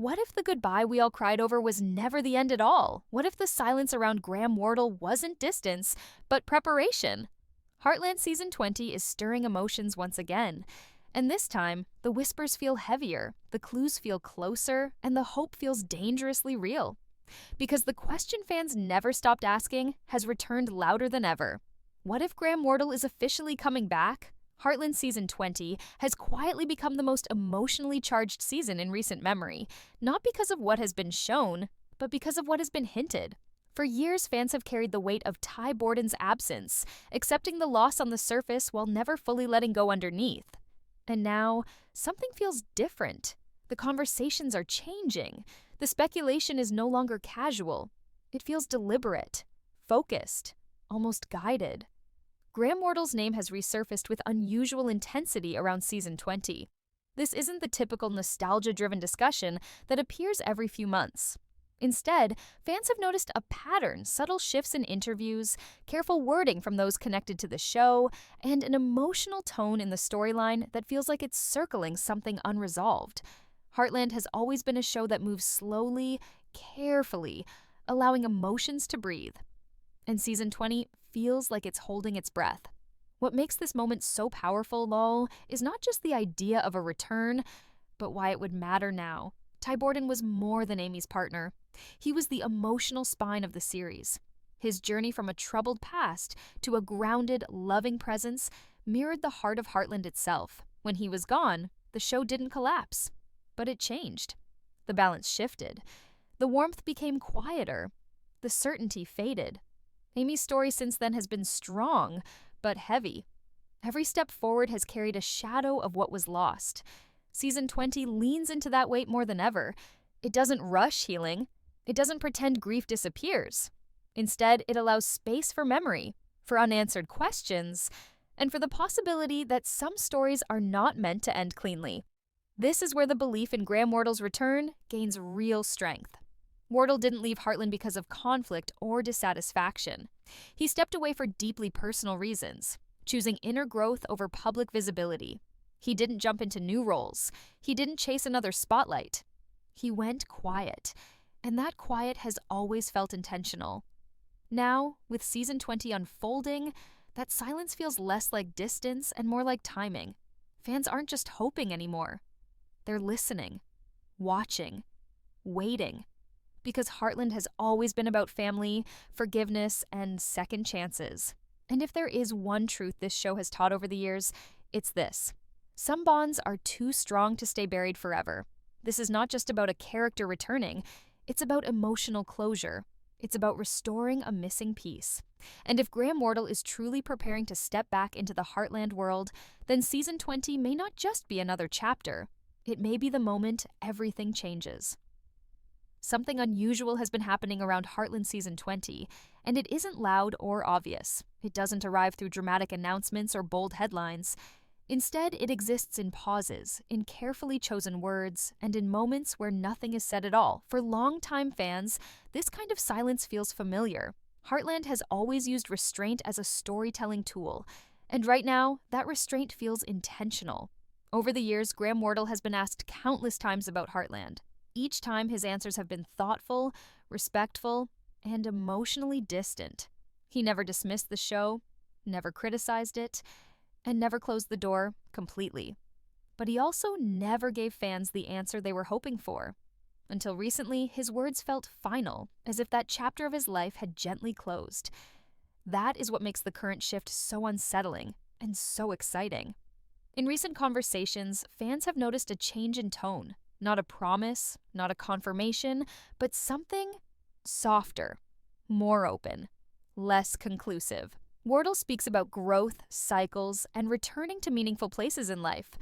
What if the goodbye we all cried over was never the end at all? What if the silence around Graham Wardle wasn't distance, but preparation? Heartland Season 20 is stirring emotions once again. And this time, the whispers feel heavier, the clues feel closer, and the hope feels dangerously real. Because the question fans never stopped asking has returned louder than ever. What if Graham Wardle is officially coming back? Heartland Season 20 has quietly become the most emotionally charged season in recent memory, not because of what has been shown, but because of what has been hinted. For years, fans have carried the weight of Ty Borden's absence, accepting the loss on the surface while never fully letting go underneath. And now, something feels different. The conversations are changing. The speculation is no longer casual. It feels deliberate, focused, almost guided. Graham Wardle's name has resurfaced with unusual intensity around Season 20. This isn't the typical nostalgia-driven discussion that appears every few months. Instead, fans have noticed a pattern, subtle shifts in interviews, careful wording from those connected to the show, and an emotional tone in the storyline that feels like it's circling something unresolved. Heartland has always been a show that moves slowly, carefully, allowing emotions to breathe. And Season 20 feels like it's holding its breath. What makes this moment so powerful, lol, is not just the idea of a return, but why it would matter now. Ty Borden was more than Amy's partner. He was the emotional spine of the series. His journey from a troubled past to a grounded, loving presence mirrored the heart of Heartland itself. When he was gone, the show didn't collapse, but it changed. The balance shifted. The warmth became quieter. The certainty faded. Amy's story since then has been strong, but heavy. Every step forward has carried a shadow of what was lost. Season 20 leans into that weight more than ever. It doesn't rush healing. It doesn't pretend grief disappears. Instead, it allows space for memory, for unanswered questions, and for the possibility that some stories are not meant to end cleanly. This is where the belief in Graham Wardle's return gains real strength. Wardle didn't leave Heartland because of conflict or dissatisfaction. He stepped away for deeply personal reasons, choosing inner growth over public visibility. He didn't jump into new roles. He didn't chase another spotlight. He went quiet, and that quiet has always felt intentional. Now, with Season 20 unfolding, that silence feels less like distance and more like timing. Fans aren't just hoping anymore. They're listening, watching, waiting. Because Heartland has always been about family, forgiveness, and second chances. And if there is one truth this show has taught over the years, it's this. Some bonds are too strong to stay buried forever. This is not just about a character returning, it's about emotional closure. It's about restoring a missing piece. And if Graham Wardle is truly preparing to step back into the Heartland world, then Season 20 may not just be another chapter. It may be the moment everything changes. Something unusual has been happening around Heartland Season 20, and it isn't loud or obvious. It doesn't arrive through dramatic announcements or bold headlines. Instead, it exists in pauses, in carefully chosen words, and in moments where nothing is said at all. For longtime fans, this kind of silence feels familiar. Heartland has always used restraint as a storytelling tool, and right now, that restraint feels intentional. Over the years, Graham Wardle has been asked countless times about Heartland. Each time, his answers have been thoughtful, respectful, and emotionally distant. He never dismissed the show, never criticized it, and never closed the door completely. But he also never gave fans the answer they were hoping for. Until recently, his words felt final, as if that chapter of his life had gently closed. That is what makes the current shift so unsettling and so exciting. In recent conversations, fans have noticed a change in tone. Not a promise, not a confirmation, but something softer, more open, less conclusive. Wardle speaks about growth, cycles, and returning to meaningful places in life.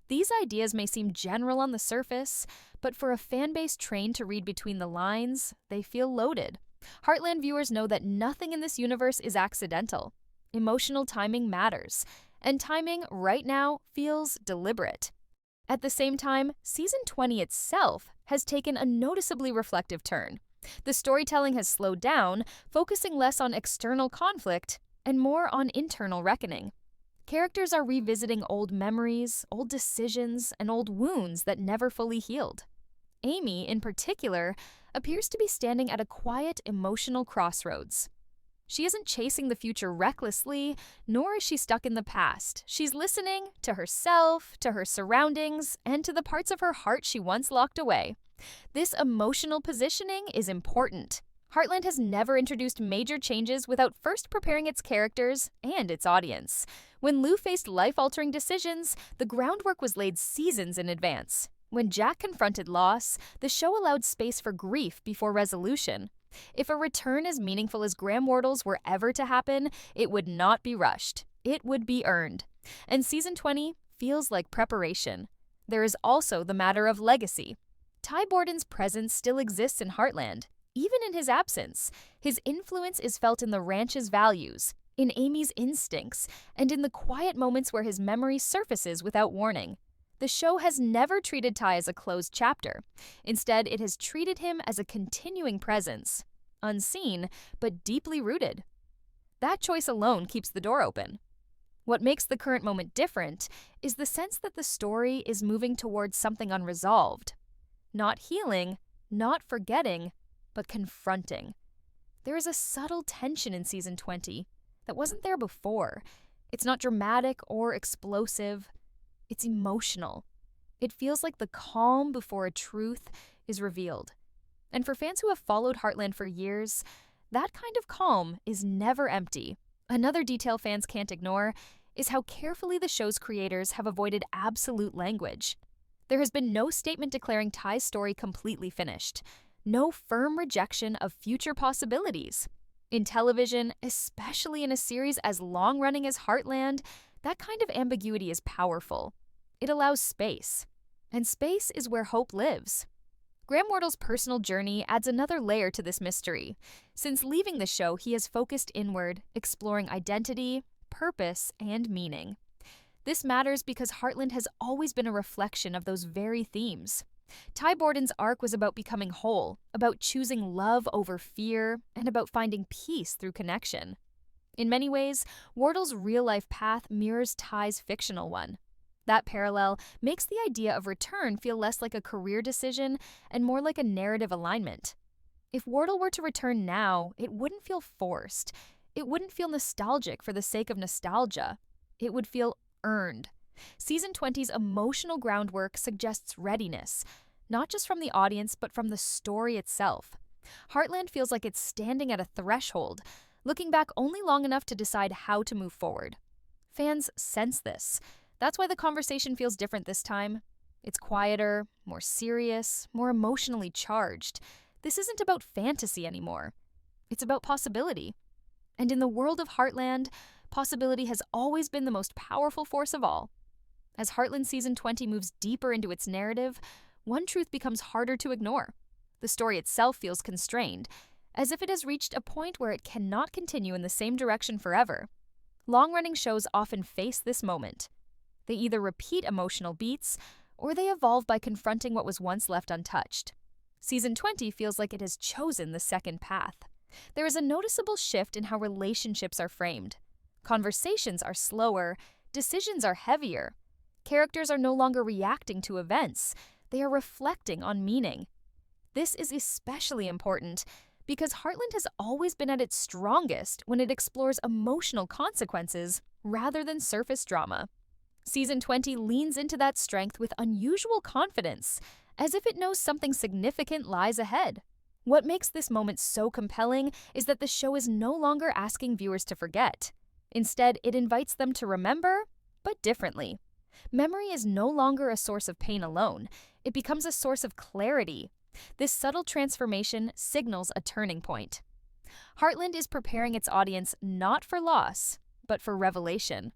These ideas may seem general on the surface, but for a fan base trained to read between the lines, they feel loaded. Heartland viewers know that nothing in this universe is accidental. Emotional timing matters, and timing right now feels deliberate. At the same time, Season 20 itself has taken a noticeably reflective turn. The storytelling has slowed down, focusing less on external conflict and more on internal reckoning. Characters are revisiting old memories, old decisions, and old wounds that never fully healed. Amy, in particular, appears to be standing at a quiet, emotional crossroads. She isn't chasing the future recklessly, nor is she stuck in the past. She's listening to herself, to her surroundings, and to the parts of her heart she once locked away. This emotional positioning is important. Heartland has never introduced major changes without first preparing its characters and its audience. When Lou faced life-altering decisions, the groundwork was laid seasons in advance. When Jack confronted loss, the show allowed space for grief before resolution. If a return as meaningful as Graham Wardle's were ever to happen, it would not be rushed. It would be earned. And Season 20 feels like preparation. There is also the matter of legacy. Ty Borden's presence still exists in Heartland. Even in his absence, his influence is felt in the ranch's values, in Amy's instincts, and in the quiet moments where his memory surfaces without warning. The show has never treated Ty as a closed chapter. Instead, it has treated him as a continuing presence, unseen but deeply rooted. That choice alone keeps the door open. What makes the current moment different is the sense that the story is moving towards something unresolved. Not healing, not forgetting, but confronting. There is a subtle tension in Season 20 that wasn't there before. It's not dramatic or explosive. It's emotional. It feels like the calm before a truth is revealed. And for fans who have followed Heartland for years, that kind of calm is never empty. Another detail fans can't ignore is how carefully the show's creators have avoided absolute language. There has been no statement declaring Ty's story completely finished. No firm rejection of future possibilities. In television, especially in a series as long-running as Heartland, that kind of ambiguity is powerful. It allows space. And space is where hope lives. Graham Wardle's personal journey adds another layer to this mystery. Since leaving the show, he has focused inward, exploring identity, purpose, and meaning. This matters because Heartland has always been a reflection of those very themes. Ty Borden's arc was about becoming whole, about choosing love over fear, and about finding peace through connection. In many ways, Wardle's real-life path mirrors Ty's fictional one. That parallel makes the idea of return feel less like a career decision and more like a narrative alignment. If Wardle were to return now, it wouldn't feel forced. It wouldn't feel nostalgic for the sake of nostalgia. It would feel earned. Season 20's emotional groundwork suggests readiness, not just from the audience, but from the story itself. Heartland feels like it's standing at a threshold, looking back only long enough to decide how to move forward. Fans sense this. That's why the conversation feels different this time. It's quieter, more serious, more emotionally charged. This isn't about fantasy anymore. It's about possibility. And in the world of Heartland, possibility has always been the most powerful force of all. As Heartland Season 20 moves deeper into its narrative, one truth becomes harder to ignore. The story itself feels constrained, as if it has reached a point where it cannot continue in the same direction forever. Long-running shows often face this moment. They either repeat emotional beats, or they evolve by confronting what was once left untouched. Season 20 feels like it has chosen the second path. There is a noticeable shift in how relationships are framed. Conversations are slower, decisions are heavier. Characters are no longer reacting to events, they are reflecting on meaning. This is especially important because Heartland has always been at its strongest when it explores emotional consequences rather than surface drama. Season 20 leans into that strength with unusual confidence, as if it knows something significant lies ahead. What makes this moment so compelling is that the show is no longer asking viewers to forget. Instead, it invites them to remember, but differently. Memory is no longer a source of pain alone. It becomes a source of clarity. This subtle transformation signals a turning point. Heartland is preparing its audience not for loss, but for revelation.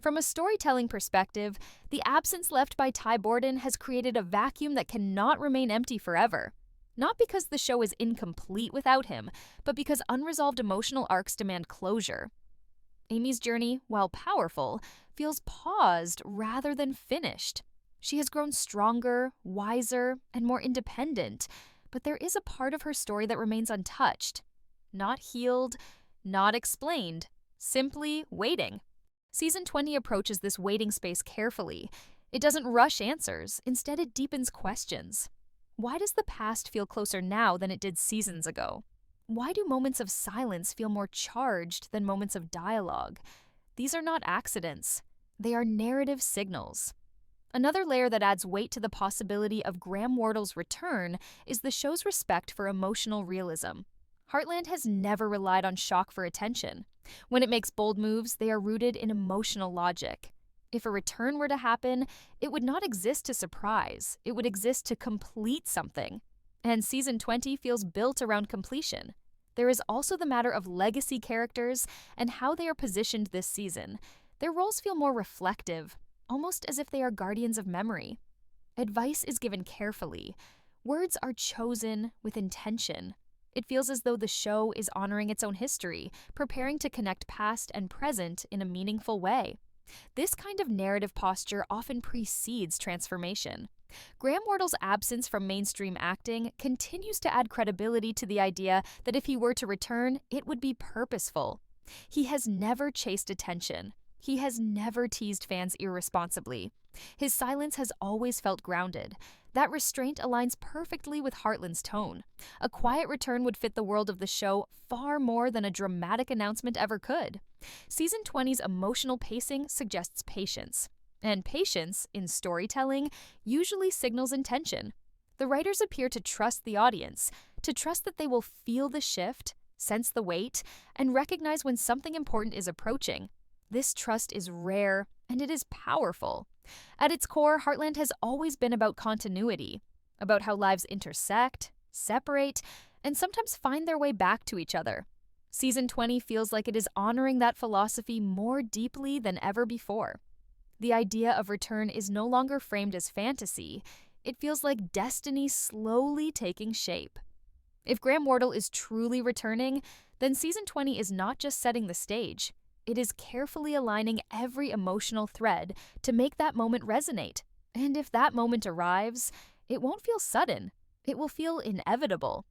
From a storytelling perspective, the absence left by Ty Borden has created a vacuum that cannot remain empty forever. Not because the show is incomplete without him, but because unresolved emotional arcs demand closure. Amy's journey, while powerful, feels paused rather than finished. She has grown stronger, wiser, and more independent, but there is a part of her story that remains untouched. Not healed, not explained, simply waiting. Season 20 approaches this waiting space carefully. It doesn't rush answers, instead it deepens questions. Why does the past feel closer now than it did seasons ago? Why do moments of silence feel more charged than moments of dialogue? These are not accidents. They are narrative signals. Another layer that adds weight to the possibility of Graham Wardle's return is the show's respect for emotional realism. Heartland has never relied on shock for attention. When it makes bold moves, they are rooted in emotional logic. If a return were to happen, it would not exist to surprise. It would exist to complete something. And Season 20 feels built around completion. There is also the matter of legacy characters and how they are positioned this season. Their roles feel more reflective, almost as if they are guardians of memory. Advice is given carefully. Words are chosen with intention. It feels as though the show is honoring its own history, preparing to connect past and present in a meaningful way. This kind of narrative posture often precedes transformation. Graham Wardle's absence from mainstream acting continues to add credibility to the idea that if he were to return, it would be purposeful. He has never chased attention. He has never teased fans irresponsibly. His silence has always felt grounded. That restraint aligns perfectly with Heartland's tone. A quiet return would fit the world of the show far more than a dramatic announcement ever could. Season 20's emotional pacing suggests patience. And patience, in storytelling, usually signals intention. The writers appear to trust the audience, to trust that they will feel the shift, sense the weight, and recognize when something important is approaching. This trust is rare, and it is powerful. At its core, Heartland has always been about continuity, about how lives intersect, separate, and sometimes find their way back to each other. Season 20 feels like it is honoring that philosophy more deeply than ever before. The idea of return is no longer framed as fantasy. It feels like destiny slowly taking shape. If Graham Wardle is truly returning, then Season 20 is not just setting the stage. It is carefully aligning every emotional thread to make that moment resonate. And if that moment arrives, it won't feel sudden. It will feel inevitable.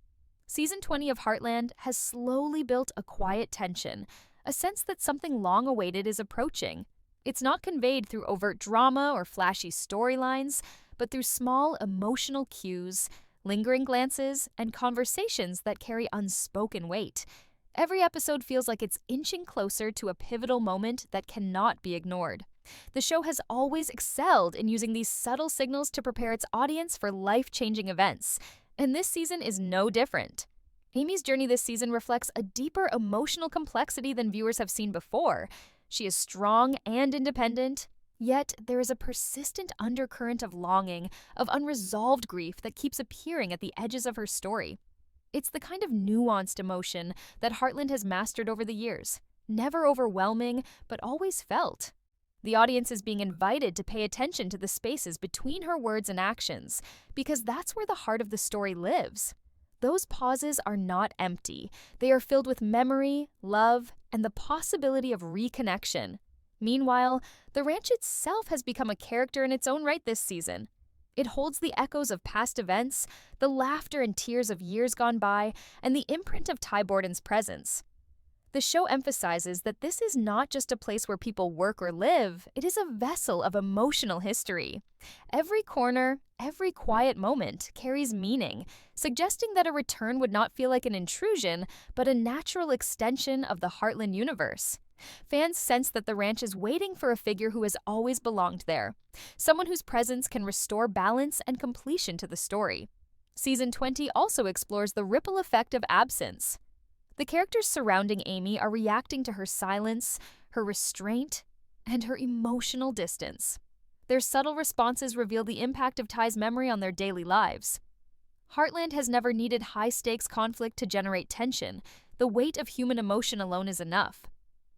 Season 20 of Heartland has slowly built a quiet tension, a sense that something long awaited is approaching. It's not conveyed through overt drama or flashy storylines, but through small emotional cues, lingering glances, and conversations that carry unspoken weight. Every episode feels like it's inching closer to a pivotal moment that cannot be ignored. The show has always excelled in using these subtle signals to prepare its audience for life-changing events, and this season is no different. Amy's journey this season reflects a deeper emotional complexity than viewers have seen before. She is strong and independent, yet there is a persistent undercurrent of longing, of unresolved grief that keeps appearing at the edges of her story. It's the kind of nuanced emotion that Heartland has mastered over the years, never overwhelming, but always felt. The audience is being invited to pay attention to the spaces between her words and actions, because that's where the heart of the story lives. Those pauses are not empty. They are filled with memory, love, and the possibility of reconnection. Meanwhile, the ranch itself has become a character in its own right this season. It holds the echoes of past events, the laughter and tears of years gone by, and the imprint of Ty Borden's presence. The show emphasizes that this is not just a place where people work or live, it is a vessel of emotional history. Every corner, every quiet moment carries meaning, suggesting that a return would not feel like an intrusion, but a natural extension of the Heartland universe. Fans sense that the ranch is waiting for a figure who has always belonged there, someone whose presence can restore balance and completion to the story. Season 20 also explores the ripple effect of absence. The characters surrounding Amy are reacting to her silence, her restraint, and her emotional distance. Their subtle responses reveal the impact of Ty's memory on their daily lives. Heartland has never needed high-stakes conflict to generate tension. The weight of human emotion alone is enough.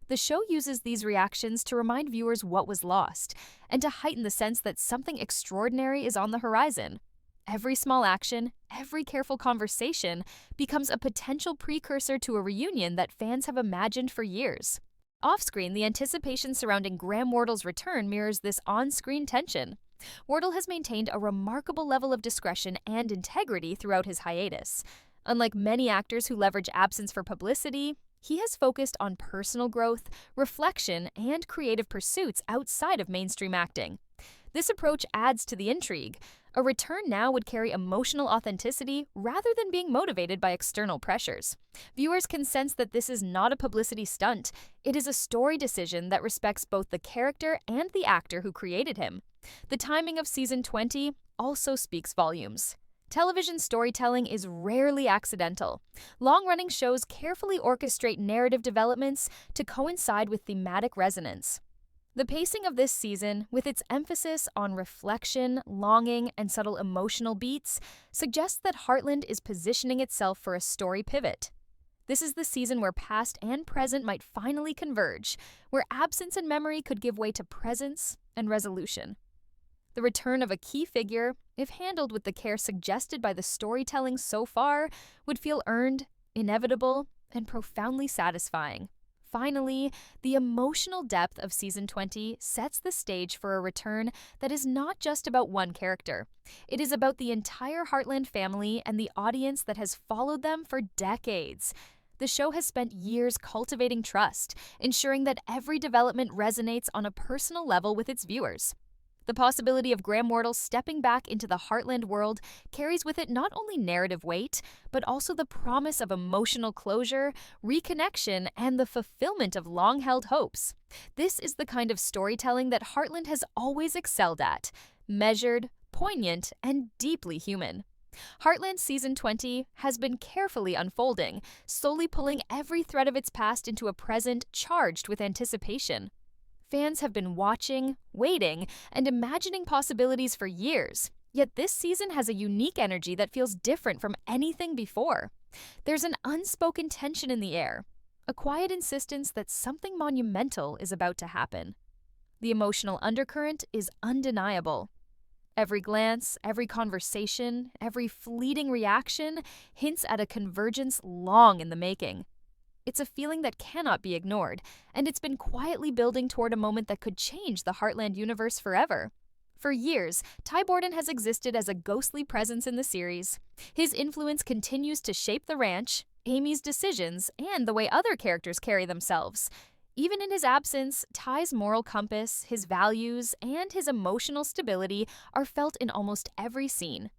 The show uses these reactions to remind viewers what was lost, and to heighten the sense that something extraordinary is on the horizon. Every small action, every careful conversation becomes a potential precursor to a reunion that fans have imagined for years. Off-screen, the anticipation surrounding Graham Wardle's return mirrors this on-screen tension. Wardle has maintained a remarkable level of discretion and integrity throughout his hiatus. Unlike many actors who leverage absence for publicity, he has focused on personal growth, reflection, and creative pursuits outside of mainstream acting. This approach adds to the intrigue. A return now would carry emotional authenticity rather than being motivated by external pressures. Viewers can sense that this is not a publicity stunt. It is a story decision that respects both the character and the actor who created him. The timing of season 20 also speaks volumes. Television storytelling is rarely accidental. Long-running shows carefully orchestrate narrative developments to coincide with thematic resonance. The pacing of this season, with its emphasis on reflection, longing, and subtle emotional beats, suggests that Heartland is positioning itself for a story pivot. This is the season where past and present might finally converge, where absence and memory could give way to presence and resolution. The return of a key figure, if handled with the care suggested by the storytelling so far, would feel earned, inevitable, and profoundly satisfying. Finally, the emotional depth of season 20 sets the stage for a return that is not just about one character. It is about the entire Heartland family and the audience that has followed them for decades. The show has spent years cultivating trust, ensuring that every development resonates on a personal level with its viewers. The possibility of Graham Wardle stepping back into the Heartland world carries with it not only narrative weight, but also the promise of emotional closure, reconnection, and the fulfillment of long-held hopes. This is the kind of storytelling that Heartland has always excelled at: measured, poignant, and deeply human. Heartland Season 20 has been carefully unfolding, slowly pulling every thread of its past into a present charged with anticipation. Fans have been watching, waiting, and imagining possibilities for years, yet this season has a unique energy that feels different from anything before. There's an unspoken tension in the air, a quiet insistence that something monumental is about to happen. The emotional undercurrent is undeniable. Every glance, every conversation, every fleeting reaction hints at a convergence long in the making. It's a feeling that cannot be ignored, and it's been quietly building toward a moment that could change the Heartland universe forever. For years, Ty Borden has existed as a ghostly presence in the series. His influence continues to shape the ranch, Amy's decisions, and the way other characters carry themselves. Even in his absence, Ty's moral compass, his values, and his emotional stability are felt in almost every scene.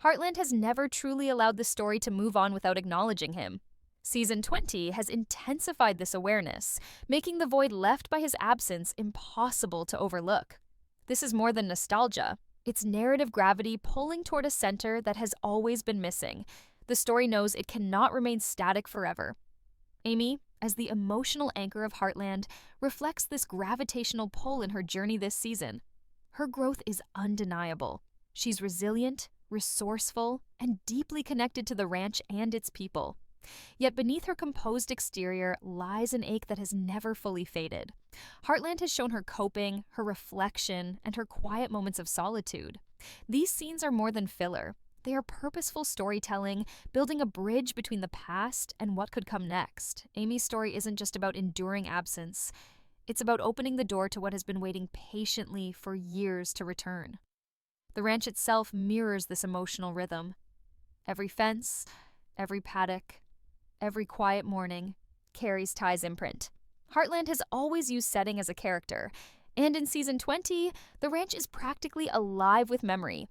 Heartland has never truly allowed the story to move on without acknowledging him. Season 20 has intensified this awareness, making the void left by his absence impossible to overlook. This is more than nostalgia. It's narrative gravity pulling toward a center that has always been missing. The story knows it cannot remain static forever. Amy, as the emotional anchor of Heartland, reflects this gravitational pull in her journey this season. Her growth is undeniable. She's resilient, resourceful, and deeply connected to the ranch and its people. Yet beneath her composed exterior lies an ache that has never fully faded. Heartland has shown her coping, her reflection, and her quiet moments of solitude. These scenes are more than filler. They are purposeful storytelling, building a bridge between the past and what could come next. Amy's story isn't just about enduring absence. It's about opening the door to what has been waiting patiently for years to return. The ranch itself mirrors this emotional rhythm. Every fence, every paddock, every quiet morning carries Ty's imprint. Heartland has always used setting as a character, and in Season 20, the ranch is practically alive with memory.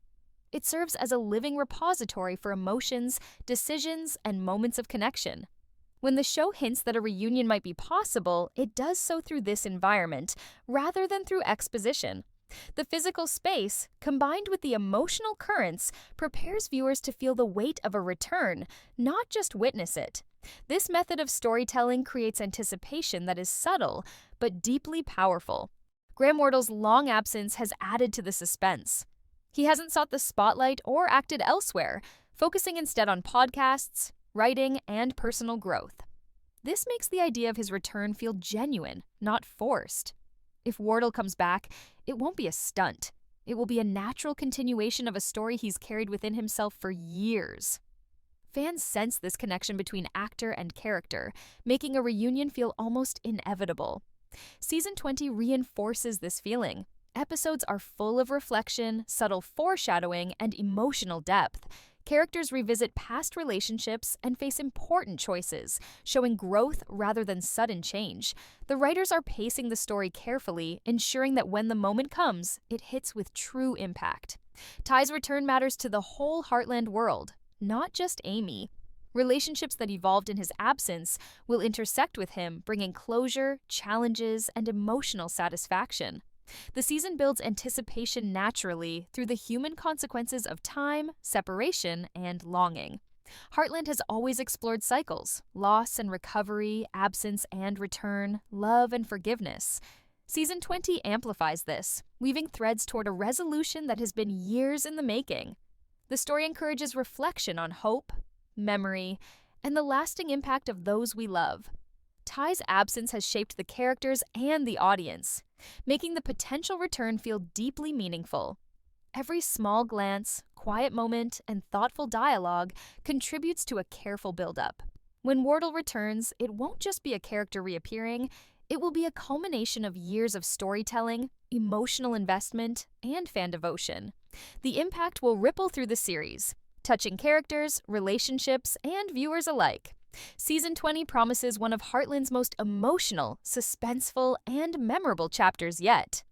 It serves as a living repository for emotions, decisions, and moments of connection. When the show hints that a reunion might be possible, it does so through this environment, rather than through exposition. The physical space, combined with the emotional currents, prepares viewers to feel the weight of a return, not just witness it. This method of storytelling creates anticipation that is subtle, but deeply powerful. Graham Wardle's long absence has added to the suspense. He hasn't sought the spotlight or acted elsewhere, focusing instead on podcasts, writing, and personal growth. This makes the idea of his return feel genuine, not forced. If Wardle comes back, it won't be a stunt. It will be a natural continuation of a story he's carried within himself for years. Fans sense this connection between actor and character, making a reunion feel almost inevitable. Season 20 reinforces this feeling. Episodes are full of reflection, subtle foreshadowing, and emotional depth. Characters revisit past relationships and face important choices, showing growth rather than sudden change. The writers are pacing the story carefully, ensuring that when the moment comes, it hits with true impact. Ty's return matters to the whole Heartland world, not just Amy. Relationships that evolved in his absence will intersect with him, bringing closure, challenges, and emotional satisfaction. The season builds anticipation naturally through the human consequences of time, separation, and longing. Heartland has always explored cycles: loss and recovery, absence and return, love and forgiveness. Season 20 amplifies this, weaving threads toward a resolution that has been years in the making. The story encourages reflection on hope, memory, and the lasting impact of those we love. Ty's absence has shaped the characters and the audience, making the potential return feel deeply meaningful. Every small glance, quiet moment, and thoughtful dialogue contributes to a careful build-up. When Wardle returns, it won't just be a character reappearing, it will be a culmination of years of storytelling, emotional investment, and fan devotion. The impact will ripple through the series, touching characters, relationships, and viewers alike. Season 20 promises one of Heartland's most emotional, suspenseful, and memorable chapters yet.